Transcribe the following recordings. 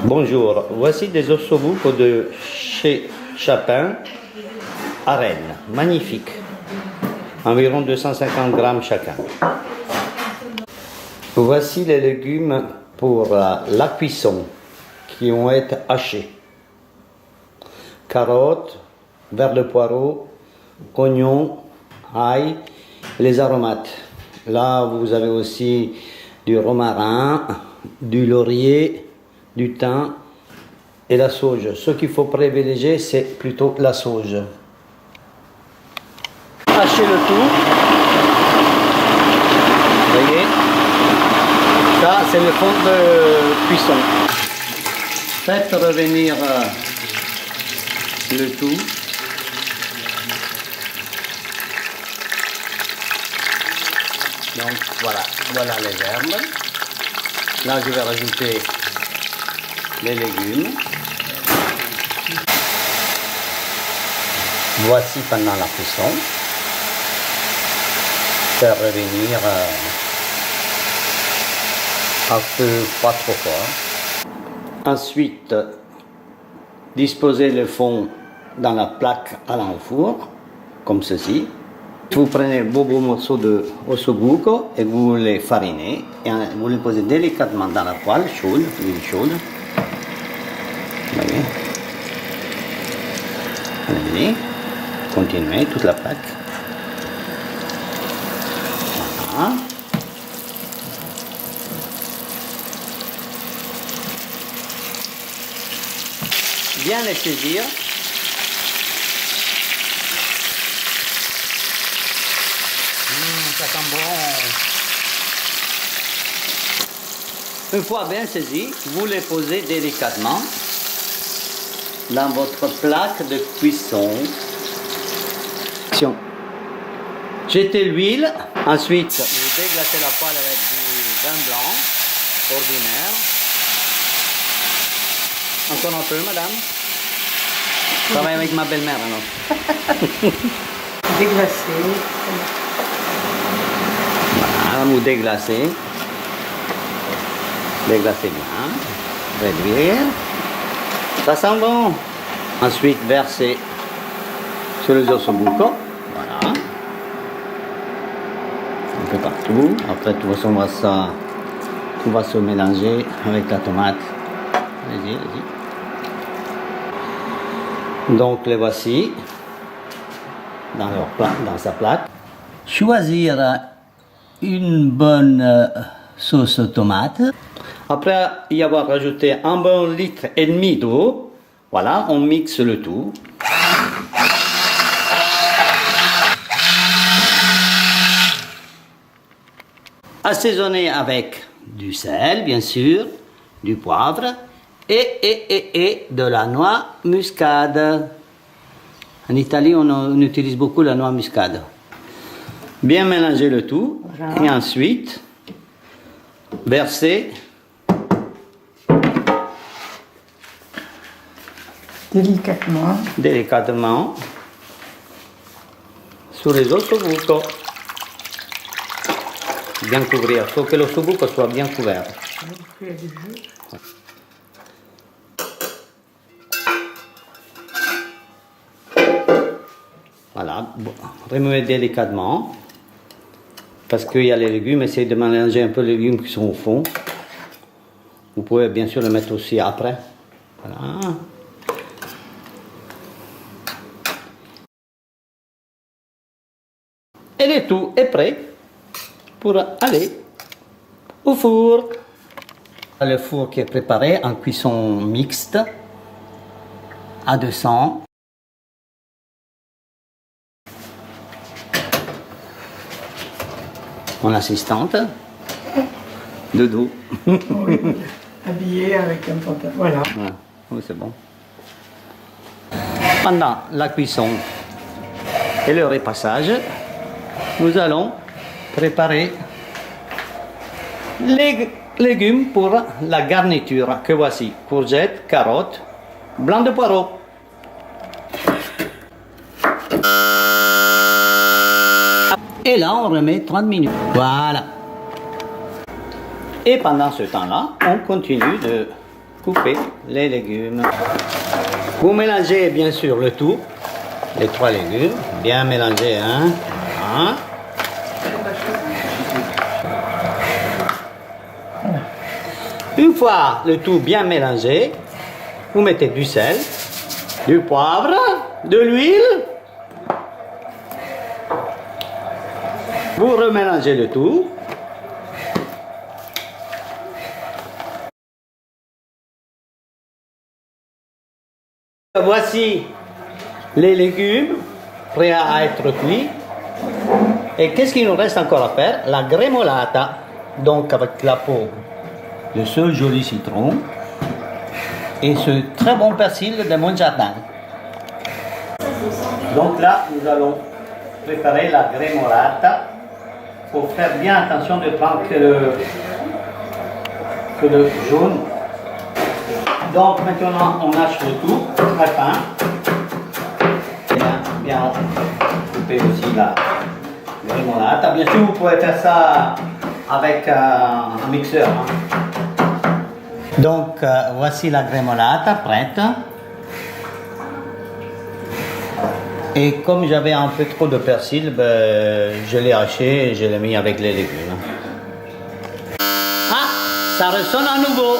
Bonjour, voici des ossobuco de chez Chapin à Rennes. Magnifique. Environ 250 grammes chacun. Voici les légumes pour la cuisson qui ont été hachés. Carottes, verres de poireau, oignons, ail, les aromates. Là, vous avez aussi du romarin, du laurier, du thym et la sauge. Ce qu'il faut privilégier, c'est plutôt la sauge. Hachez le tout. Vous voyez? Ça, c'est le fond de cuisson. Faites revenir le tout. Donc voilà les herbes. Là, je vais rajouter les légumes. Voici pendant la cuisson. Faire revenir à feu pas trop fort. Ensuite, disposez le fond dans la plaque à l'enfour, comme ceci. Vous prenez vos beaux morceaux de ossobuco et vous les farinez et vous les posez délicatement dans la poêle chaude, l'huile chaude. Voyez. Allez, continuez toute la plaque. Voilà. Bien les saisir. Ça sent bon. Une fois bien saisi, vous les posez délicatement dans votre plaque de cuisson. Jetez l'huile, ensuite vous déglacez la poêle avec du vin blanc ordinaire. Encore un peu, madame. Je travaille avec ma belle-mère alors. Déglacé. Voilà, vous déglacez. Déglacez bien. Réduire. Ça sent bon. Ensuite, versez sur les ossobuco. Voilà. Un peu partout. Après, de toute façon, tout va se mélanger avec la tomate. Allez-y, allez-y. Donc, les voici dans sa plaque. Choisir une bonne sauce tomate. Après y avoir rajouté un bon litre et demi d'eau, voilà, on mixe le tout. Assaisonner avec du sel, bien sûr, du poivre et de la noix muscade. En Italie, on utilise beaucoup la noix muscade. Bien mélanger le tout, voilà. Et ensuite verser délicatement sur les ossobuco. Bien couvrir, il faut que l'ossobuco soit bien couvert. Voilà, remuez délicatement. Parce qu'il y a les légumes, essayez de mélanger un peu les légumes qui sont au fond. Vous pouvez bien sûr le mettre aussi après. Voilà. Et le tout est prêt pour aller au four. Le four qui est préparé en cuisson mixte à 200. Mon assistante, de dos. Oui, habillée avec un pantalon, voilà. Oui, c'est bon. Pendant la cuisson et le repassage, nous allons préparer les légumes pour la garniture, que voici. Courgettes, carottes, blanc de poireau. Et là, on remet 30 minutes. Voilà. Et pendant ce temps-là, on continue de couper les légumes. Vous mélangez bien sûr le tout, les 3 légumes, bien mélanger, hein. Hein. Une fois le tout bien mélangé, vous mettez du sel, du poivre, de l'huile. Vous remélangez le tout. Voici les légumes prêts à être cuits. Et qu'est-ce qu'il nous reste encore à faire? La grémolata. Donc avec la peau de ce joli citron et ce très bon persil de mon jardin. Donc là, nous allons préparer la grémolata. Il faut faire bien attention de prendre que le jaune. Donc maintenant, on hache le tout très fin. Bien couper aussi la grémolata. Bien sûr, vous pouvez faire ça avec un mixeur. Hein. Donc voici la grémolata prête. Et comme j'avais un peu trop de persil, je l'ai haché et je l'ai mis avec les légumes. Ah, ça ressonne à nouveau.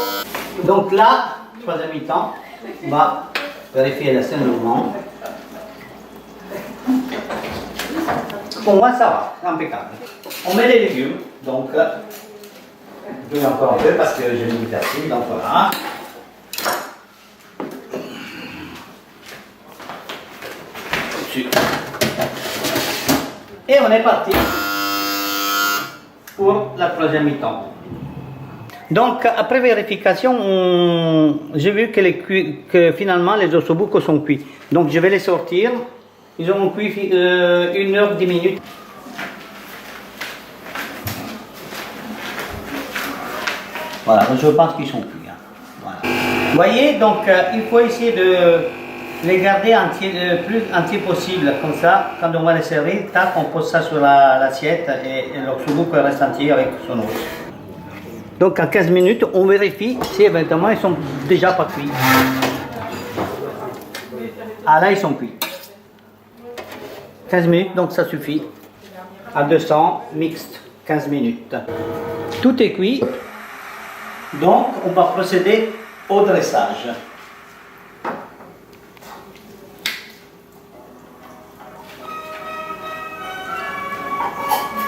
Donc là, troisième mi-temps, on va vérifier l'assaisonnement. Pour moi, ça va, impeccable. On met les légumes, donc je mets encore un peu parce que j'ai mis du persil, donc voilà. Et on est parti pour la troisième mi-temps. Donc, après vérification, j'ai vu que finalement les ossobuco sont cuits. Donc, je vais les sortir. Ils ont cuit 1 heure 10 minutes. Voilà, je pense qu'ils sont cuits. Hein. Voilà. Vous voyez, donc il faut essayer de les garder entiers, le plus entiers possible. Comme ça, quand on va les servir, tac, on pose ça sur l'assiette et l'ossobuco reste entier avec son os. Donc en 15 minutes, on vérifie si éventuellement ils sont déjà pas cuits. Ah là, ils sont cuits. 15 minutes, donc ça suffit. À 200, mixte, 15 minutes. Tout est cuit. Donc on va procéder au dressage.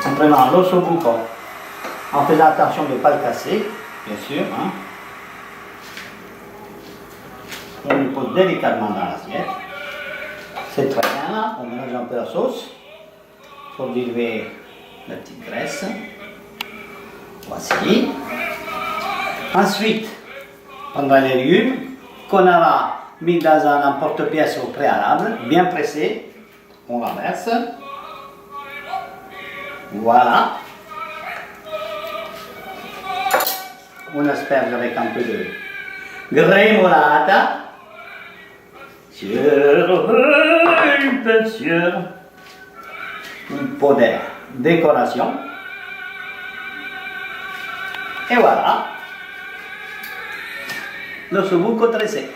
En prenant l'ossobuco, en faisant attention de ne pas le casser, bien sûr. Hein. On le pose délicatement dans l'assiette. C'est très bien là, on mélange un peu la sauce pour diluer la petite graisse. Voici. Ensuite, on prendra les légumes qu'on aura mis dans un emporte-pièce au préalable, bien pressé. On renverse. Voilà. On asperge avec un peu de grémolata. Bien sûr. Un peu de décoration. Et voilà. L'ossobuco dressé.